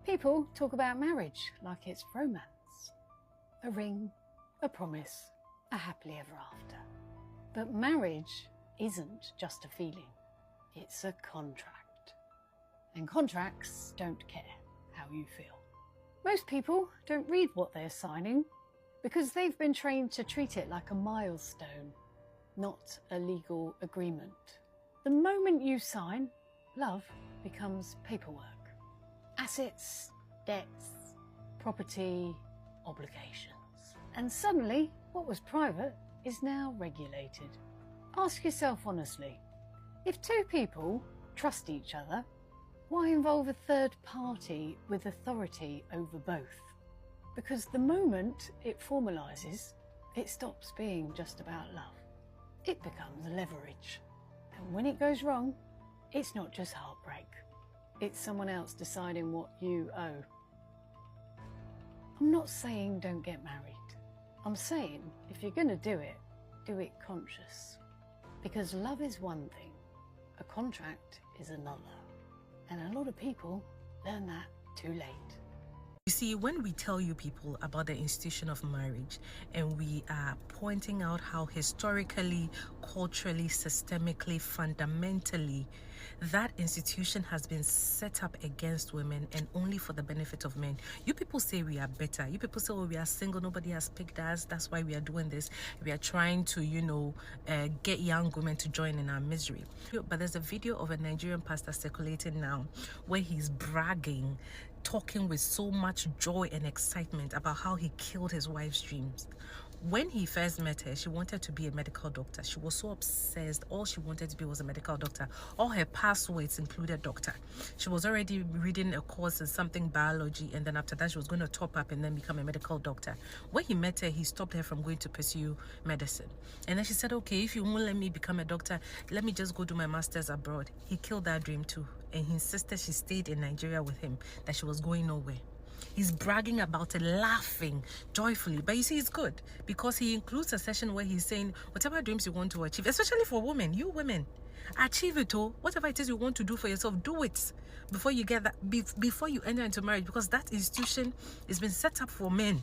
People talk about marriage like it's romance. A ring, a promise, a happily ever after. But marriage isn't just a feeling, it's a contract. And contracts don't care how you feel. Most people don't read what they're signing because they've been trained to treat it like a milestone, not a legal agreement. The moment you sign, love becomes paperwork. Assets, debts, property, obligations. And suddenly, what was private is now regulated. Ask yourself honestly, if two people trust each other, why involve a third party with authority over both? Because the moment it formalises, it stops being just about love. It becomes leverage. And when it goes wrong, it's not just heartbreak. It's someone else deciding what you owe. I'm not saying don't get married. I'm saying if you're going to do it conscious. Because love is one thing, a contract is another. And a lot of people learn that too late. You see, when we tell you people about the institution of marriage and we are pointing out how historically, culturally, systemically, fundamentally, that institution has been set up against women and only for the benefit of men. You people say we are better. You people say, oh, we are single, nobody has picked us, that's why we are doing this. We are trying to, get young women to join in our misery. But there's a video of a Nigerian pastor circulating now where he's bragging, talking with so much joy and excitement about how he killed his wife's dreams. When he first met her, she wanted to be a medical doctor. She was so obsessed. All she wanted to be was a medical doctor. All her passwords included doctor. She was already reading a course in something biology, and then after that she was going to top up and then become a medical doctor. When he met her, he stopped her from going to pursue medicine. And then she said, okay, if you won't let me become a doctor, let me just go do my master's abroad. He killed that dream too. And he insisted she stayed in Nigeria with him, that she was going nowhere. He's bragging about it, laughing joyfully. But you see, it's good because he includes a session where he's saying, whatever dreams you want to achieve, especially for women, you women, achieve it all. Whatever it is you want to do for yourself, do it before you get that, before you enter into marriage, because that institution has been set up for men.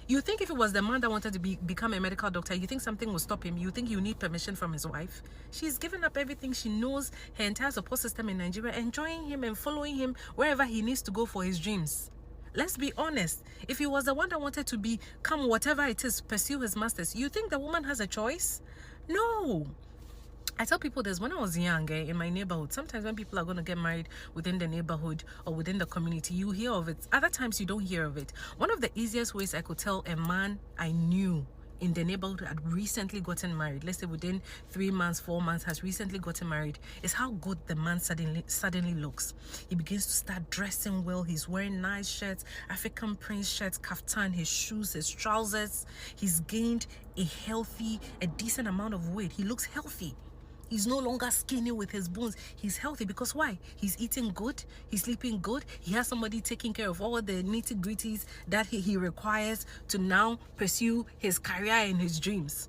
You think if it was the man that wanted to become a medical doctor, you think something will stop him? You think you need permission from his wife? She's given up everything. She knows her entire support system in Nigeria, enjoying him and following him wherever he needs to go for his dreams. Let's be honest. If he was the one that wanted to become whatever it is, pursue his masters, you think the woman has a choice? No. I tell people this, when I was young, in my neighborhood, sometimes when people are going to get married within the neighborhood or within the community, you hear of it. Other times you don't hear of it. One of the easiest ways I could tell a man I knew in the neighborhood had recently gotten married, let's say within 3 months, 4 months, has recently gotten married, is how good the man suddenly looks. He begins to start dressing well. He's wearing nice shirts, African print shirts, kaftan, his shoes, his trousers. He's gained a decent amount of weight. He looks healthy. He's no longer skinny with his bones. He's healthy because why? He's eating good. He's sleeping good. He has somebody taking care of all the nitty-gritties that he requires to now pursue his career and his dreams.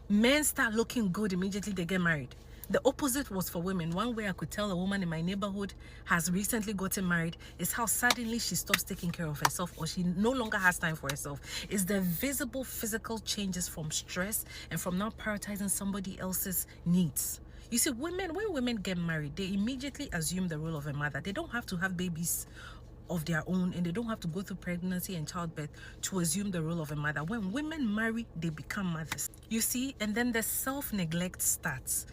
Men start looking good immediately they get married. The opposite was for women. One way I could tell a woman in my neighborhood has recently gotten married is how suddenly she stops taking care of herself, or she no longer has time for herself. It's the visible physical changes from stress and from not prioritizing somebody else's needs. You see, when women get married, they immediately assume the role of a mother. They don't have to have babies of their own, and they don't have to go through pregnancy and childbirth to assume the role of a mother. When women marry, they become mothers. You see, and then the self-neglect starts.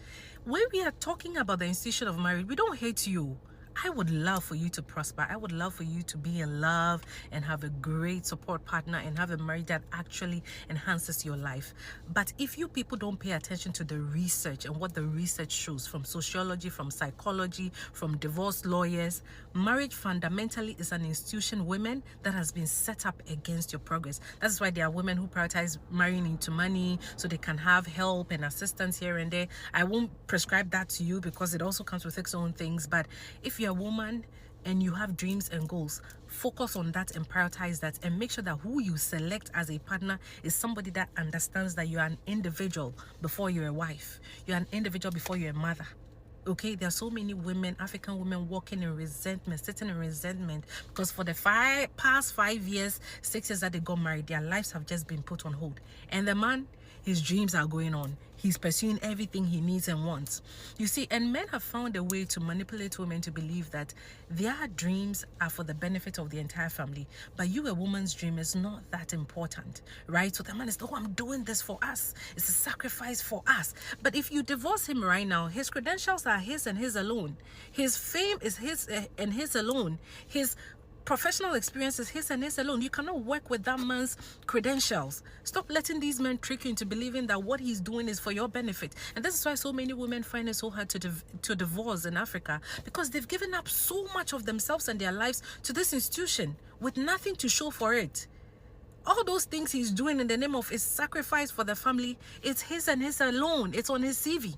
When we are talking about the institution of marriage, we don't hate you. I would love for you to prosper. I would love for you to be in love and have a great support partner and have a marriage that actually enhances your life. But if you people don't pay attention to the research and what the research shows from sociology, from psychology, from divorce lawyers, marriage fundamentally is an institution, women, that has been set up against your progress. That's why there are women who prioritize marrying into money so they can have help and assistance here and there. I won't prescribe that to you because it also comes with its own things. But if you're a woman and you have dreams and goals, focus on that and prioritize that, and make sure that who you select as a partner is somebody that understands that you're an individual before you're a wife. You're an individual before you're a mother. Okay, there are so many women, African women, walking in resentment, sitting in resentment, because for the past 5 years, 6 years that they got married, their lives have just been put on hold. And the man, his dreams are going on. He's pursuing everything he needs and wants. You see, and men have found a way to manipulate women to believe that their dreams are for the benefit of the entire family. But you, a woman's dream, is not that important, right? So the man is, oh, I'm doing this for us. It's a sacrifice for us. But if you divorce him right now, his credentials are his and his alone. His fame is his and his alone. His professional experience is his and his alone. You cannot work with that man's credentials. Stop letting these men trick you into believing that what he's doing is for your benefit. And this is why so many women find it so hard to divorce in Africa, because they've given up so much of themselves and their lives to this institution with nothing to show for it. All those things he's doing in the name of his sacrifice for the family, it's his and his alone. It's on his CV.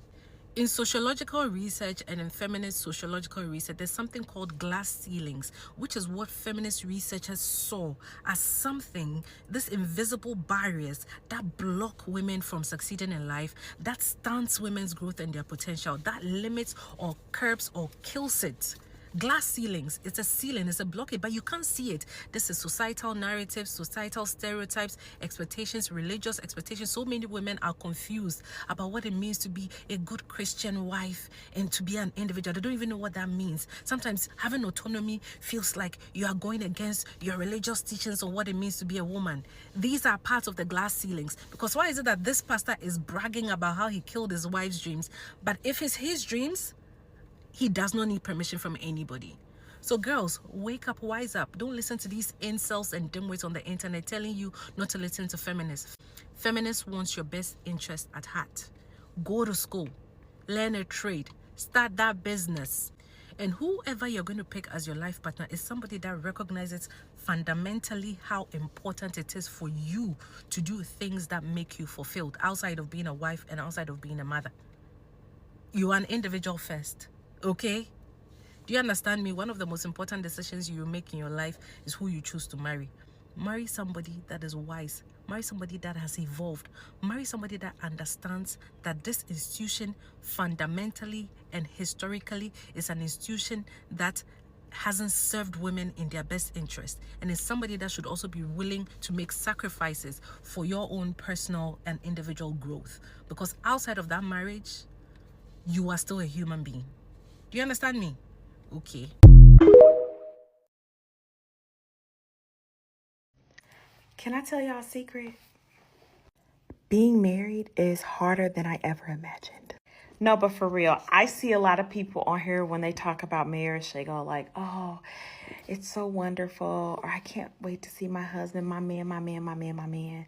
In sociological research and in feminist sociological research, there's something called glass ceilings, which is what feminist researchers saw as something, these invisible barriers that block women from succeeding in life, that stunts women's growth and their potential, that limits or curbs or kills it. Glass ceilings, it's a ceiling, it's a blockade, but you can't see it. This is societal narratives, societal stereotypes, expectations, religious expectations. So many women are confused about what it means to be a good Christian wife and to be an individual. They don't even know what that means. Sometimes having autonomy feels like you are going against your religious teachings on what it means to be a woman. These are parts of the glass ceilings. Because why is it that this pastor is bragging about how he killed his wife's dreams, but if it's his dreams, he does not need permission from anybody? So girls, wake up, wise up. Don't listen to these incels and dimwits on the internet telling you not to listen to feminists. Feminists want your best interest at heart. Go to school, learn a trade, start that business. And whoever you're going to pick as your life partner is somebody that recognizes fundamentally how important it is for you to do things that make you fulfilled outside of being a wife and outside of being a mother. You are an individual first. Okay? Do you understand me? One of the most important decisions you make in your life is who you choose to marry. Marry somebody that is wise. Marry somebody that has evolved. Marry somebody that understands that this institution fundamentally and historically is an institution that hasn't served women in their best interest, and is somebody that should also be willing to make sacrifices for your own personal and individual growth. Because outside of that marriage, you are still a human being. Do you understand me? Okay. Can I tell y'all a secret? Being married is harder than I ever imagined. No, but for real, I see a lot of people on here when they talk about marriage, they go like, oh, it's so wonderful, or I can't wait to see my husband, my man, my man, my man, my man.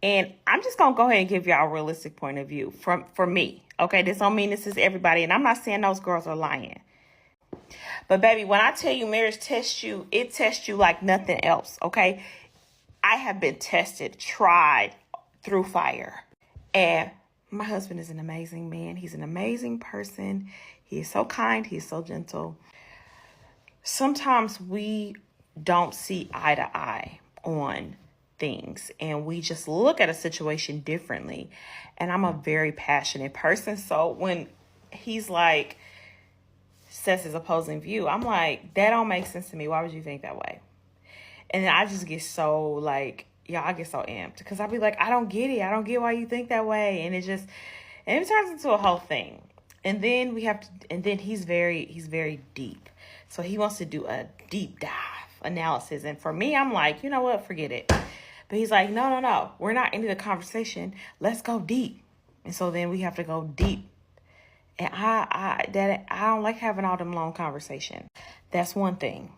And I'm just going to go ahead and give y'all a realistic point of view for me. Okay, this don't mean this is everybody, and I'm not saying those girls are lying. But baby, when I tell you marriage tests you, it tests you like nothing else, okay? I have been tested, tried through fire. And my husband is an amazing man. He's an amazing person. He is so kind. He is so gentle. Sometimes we don't see eye to eye on things, and we just look at a situation differently. And I'm a very passionate person. So when he's like, says his opposing view, I'm like, that don't make sense to me. Why would you think that way? And then I just get so like, I get so amped because I'll be like, I don't get it. I don't get why you think that way. And it turns into a whole thing. And then he's very deep. So he wants to do a deep dive analysis. And for me, I'm like, you know what? Forget it. But he's like, no. We're not into the conversation. Let's go deep. And so then we have to go deep. And I don't like having all them long conversations. That's one thing.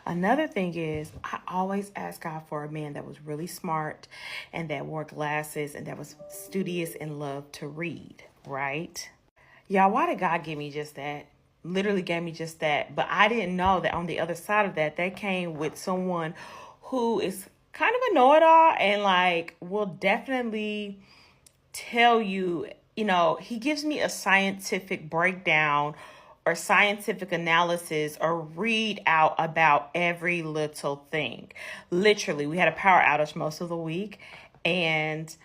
Another thing is, I always ask God for a man that was really smart and that wore glasses and that was studious and loved to read, right? Y'all, why did God give me just that? Literally gave me just that. But I didn't know that on the other side of that came with someone who is kind of a know-it-all and like will definitely tell you, he gives me a scientific breakdown or scientific analysis or read out about every little thing. Literally, we had a power outage most of the week, and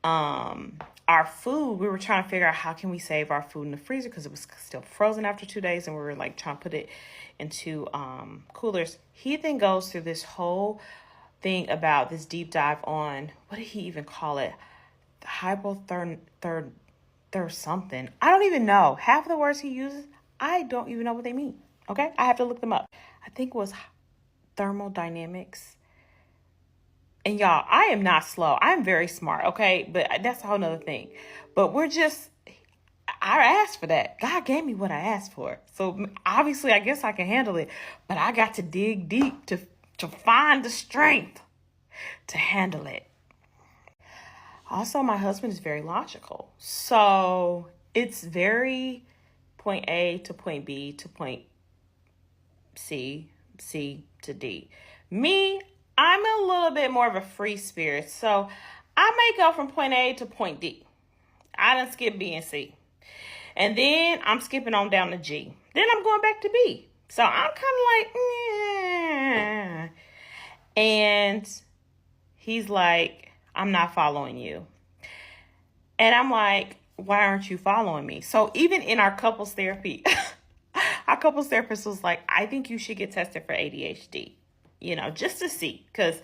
our food, we were trying to figure out how can we save our food in the freezer because it was still frozen after 2 days, and we were like trying to put it into coolers. He then goes through this whole thing about this deep dive on, what did he even call it? Hypotherm something. I don't even know. Half of the words he uses, I don't even know what they mean. Okay, I have to look them up. I think it was thermodynamics. And y'all, I am not slow. I'm very smart, okay? But that's a whole nother thing. But I asked for that. God gave me what I asked for. So obviously, I guess I can handle it. But I got to dig deep to find the strength to handle it. Also, my husband is very logical. So it's very point A to point B to point C to D. Me, I'm a little bit more of a free spirit. So I may go from point A to point D. I done skip B and C. And then I'm skipping on down to G. Then I'm going back to B. So I'm kind of like, and he's like, I'm not following you. And I'm like, why aren't you following me? So even in our couples therapy, our couples therapist was like, I think you should get tested for ADHD, just to see. Because,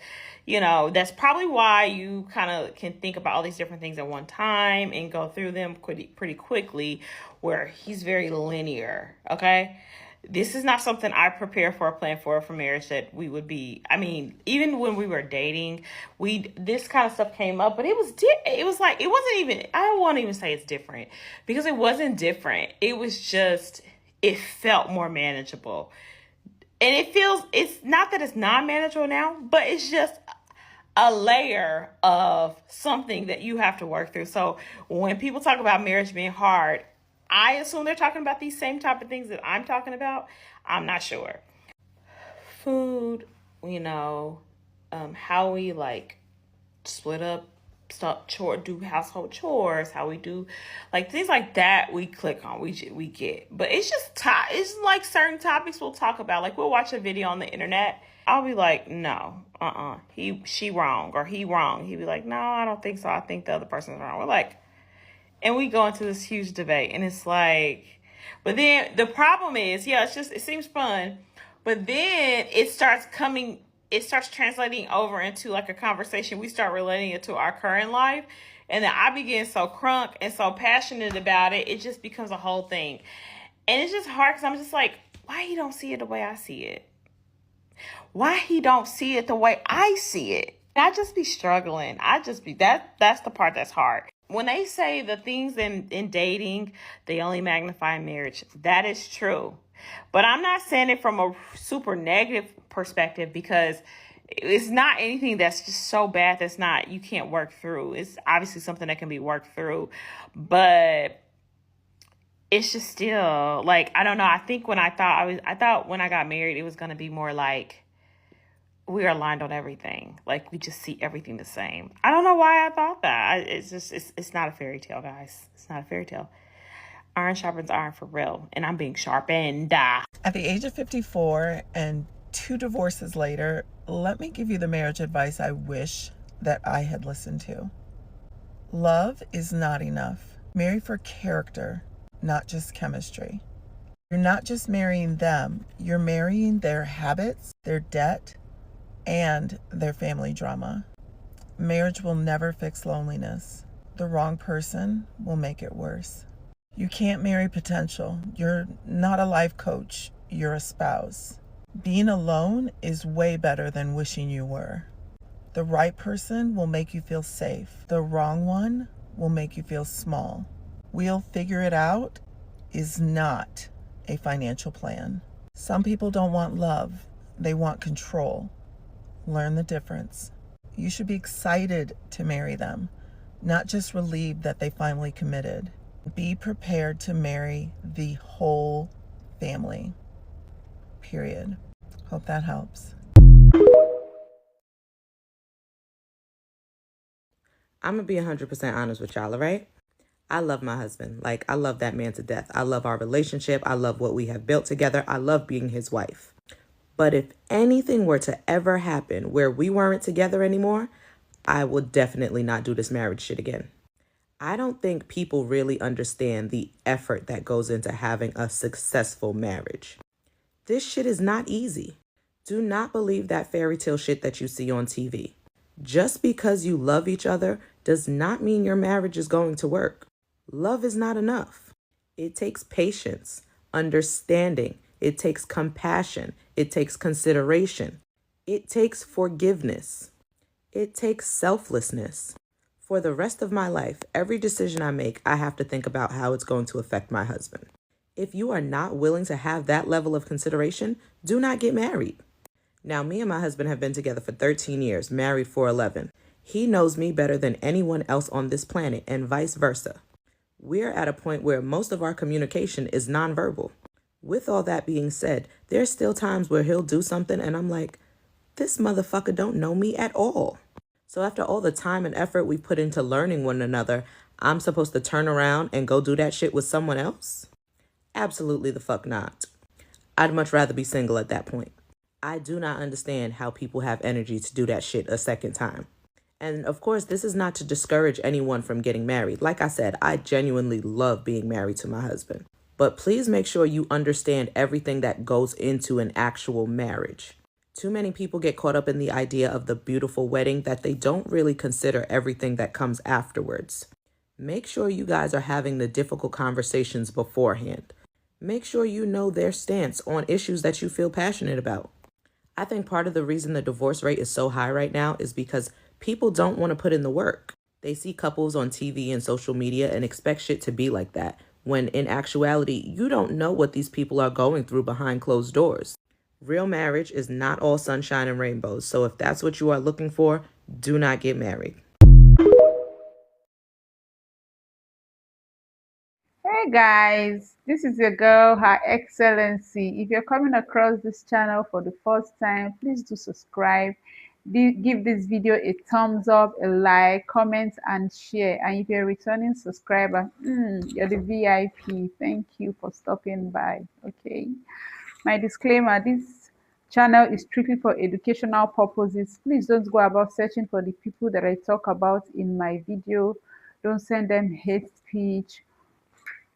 that's probably why you kind of can think about all these different things at one time and go through them pretty quickly, where he's very linear, okay? This is not something I prepare for or plan for marriage that we would be. I mean, even when we were dating, this kind of stuff came up, but it was like, it wasn't even, I won't even say it's different, because it wasn't different. It was just, it felt more manageable. And it's not that it's not manageable now, but it's just a layer of something that you have to work through. So when people talk about marriage being hard, I assume they're talking about these same type of things that I'm talking about. I'm not sure. Food, how we like split up stuff, do household chores, how we do like things like that. We click on, we get, but it's just it's like certain topics we'll talk about. Like we'll watch a video on the internet. I'll be like, no, she wrong or he wrong. He'd be like, no, I don't think so. I think the other person's wrong. We're like. And we go into this huge debate, and it's like, but then the problem is, it seems fun, but then it starts translating over into like a conversation. We start relating it to our current life, and then I begin so crunk and so passionate about it, it just becomes a whole thing. And it's just hard because I'm just like, why he don't see it the way I see it? Why he don't see it the way I see it? I just be struggling. That's the part that's hard. When they say the things in dating, they only magnify marriage, that is true. But I'm not saying it from a super negative perspective, because it's not anything that's just so bad you can't work through. It's obviously something that can be worked through, but it's just still like, I don't know. I think when I thought when I got married, it was going to be more like, we are aligned on everything. Like we just see everything the same. I don't know why I thought that. It's not a fairy tale, guys. It's not a fairy tale. Iron sharpens iron for real. And I'm being sharpened. At the age of 54 and 2 divorces later, let me give you the marriage advice I wish that I had listened to. Love is not enough. Marry for character, not just chemistry. You're not just marrying them. You're marrying their habits, their debt, and their family drama. Marriage will never fix loneliness. The wrong person will make it worse. You can't marry potential. You're not a life coach. You're a spouse. Being alone is way better than wishing you were. The right person will make you feel safe. The wrong one will make you feel small. We'll figure it out is not a financial plan. Some people don't want love. They want control. Learn the difference. You should be excited to marry them, not just relieved that they finally committed. Be prepared to marry the whole family. Period. Hope that helps. I'm going to be 100% honest with y'all, all right? I love my husband. Like, I love that man to death. I love our relationship. I love what we have built together. I love being his wife. But if anything were to ever happen where we weren't together anymore, I will definitely not do this marriage shit again. I don't think people really understand the effort that goes into having a successful marriage. This shit is not easy. Do not believe that fairy tale shit that you see on TV. Just because you love each other does not mean your marriage is going to work. Love is not enough. It takes patience, understanding, it takes compassion, it takes consideration, it takes forgiveness, it takes selflessness. For the rest of my life, every decision I make, I have to think about how it's going to affect my husband. If you are not willing to have that level of consideration, do not get married. Now, me and my husband have been together for 13 years, married for 11. He knows me better than anyone else on this planet, and vice versa. We're at a point where most of our communication is nonverbal. With all that being said, there's still times where he'll do something and I'm like, this motherfucker don't know me at all. So after all the time and effort we put into learning one another, I'm supposed to turn around and go do that shit with someone else? Absolutely the fuck not. I'd much rather be single at that point. I do not understand how people have energy to do that shit a second time. And of course, this is not to discourage anyone from getting married. Like I said, I genuinely love being married to my husband. But please make sure you understand everything that goes into an actual marriage. Too many people get caught up in the idea of the beautiful wedding that they don't really consider everything that comes afterwards. Make sure you guys are having the difficult conversations beforehand. Make sure you know their stance on issues that you feel passionate about. I think part of the reason the divorce rate is so high right now is because people don't want to put in the work. They see couples on TV and social media and expect shit to be like that, when in actuality, you don't know what these people are going through behind closed doors. Real marriage is not all sunshine and rainbows, so if that's what you are looking for, do not get married. Hey guys, this is your girl, Her Excellency. If you're coming across this channel for the first time, please do subscribe. Give this video a thumbs up, a like, comment, and share. And if you're a returning subscriber, you're the VIP. Thank you for stopping by. Okay. My disclaimer: this channel is strictly for educational purposes. Please don't go about searching for the people that I talk about in my video. Don't send them hate speech,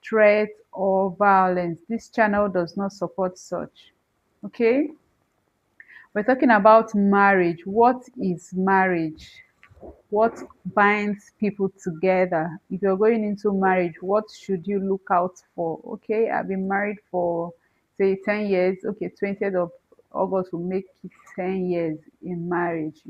threat, or violence. This channel does not support such. Okay, we're talking about marriage. What is marriage? What binds people together? If you're going into marriage, what should you look out for? Okay, I've been married for say 10 years. Okay, 20th of August will make it 10 years in marriage.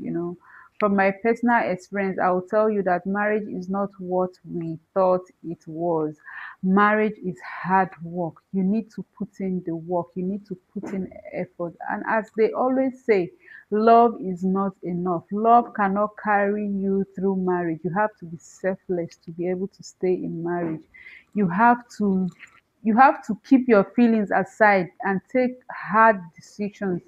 From my personal experience, I will tell you that marriage is not what we thought it was. Marriage is hard work. You need to put in the work, you need to put in effort. And as they always say, love is not enough. Love cannot carry you through marriage. You have to be selfless to be able to stay in marriage. You have to keep your feelings aside and take hard decisions,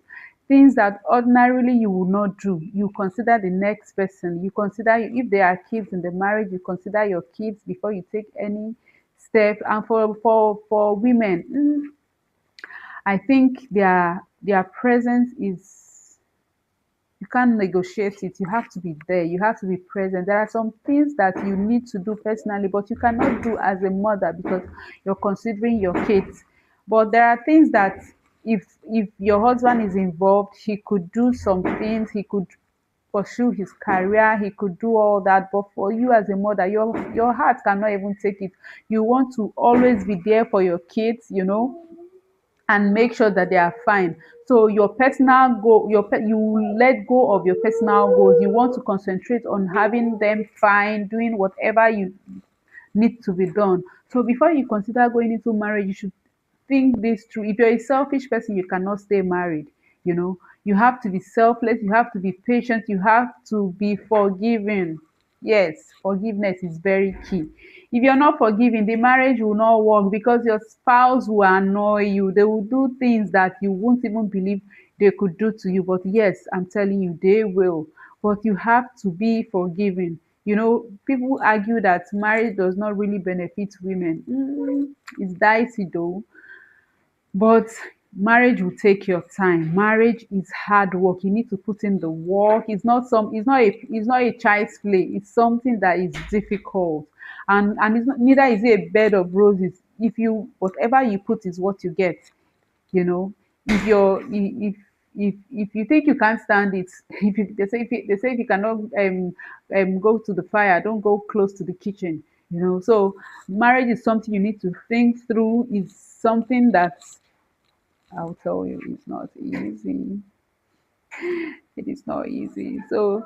things that ordinarily you would not do. You consider the next person. You consider, if there are kids in the marriage, you consider your kids before you take any step. And for women, I think their presence is, you can't negotiate it. You have to be there. You have to be present. There are some things that you need to do personally, but you cannot do as a mother because you're considering your kids. But there are things that if your husband is involved, he could do some things. He could pursue his career. He could do all that. But for you as a mother, your heart cannot even take it. You want to always be there for your kids, and make sure that they are fine. So your personal goal, you let go of your personal goals. You want to concentrate on having them fine, doing whatever you need to be done. So before you consider going into marriage, you should think this through. If you're a selfish person, you cannot stay married. You have to be selfless, you have to be patient, you have to be forgiving. Yes, forgiveness is very key. If you're not forgiving, the marriage will not work because your spouse will annoy you. They will do things that you won't even believe they could do to you. But yes, I'm telling you, they will. But you have to be forgiving. People argue that marriage does not really benefit women. It's dicey though. But Marriage will take your time. Marriage is hard work. You need to put in the work. It's not a child's play. It's something that is difficult. And it's not, neither is it a bed of roses. If you whatever you put is what you get. You know, if you think you can't stand it, they say if you cannot go to the fire, don't go close to the kitchen. So marriage is something you need to think through. It's something that I'll tell you, it's not easy. It is not easy. So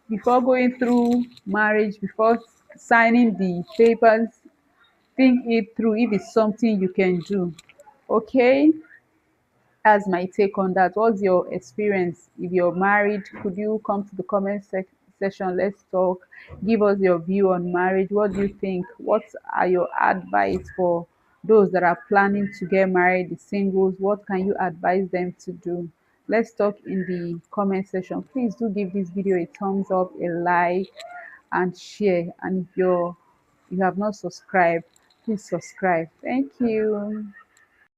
before going through marriage, before signing the papers, think it through if it's something you can do. Okay, that's my take on that. What's your experience? If you're married, could you come to the section? Let's talk. Give us your view on marriage. What do you think? What are your advice for those that are planning to get married, the singles? What can you advise them to do? Let's talk in the comment section. Please do give this video a thumbs up, a like, and share. And if you have not subscribed, please subscribe. Thank you.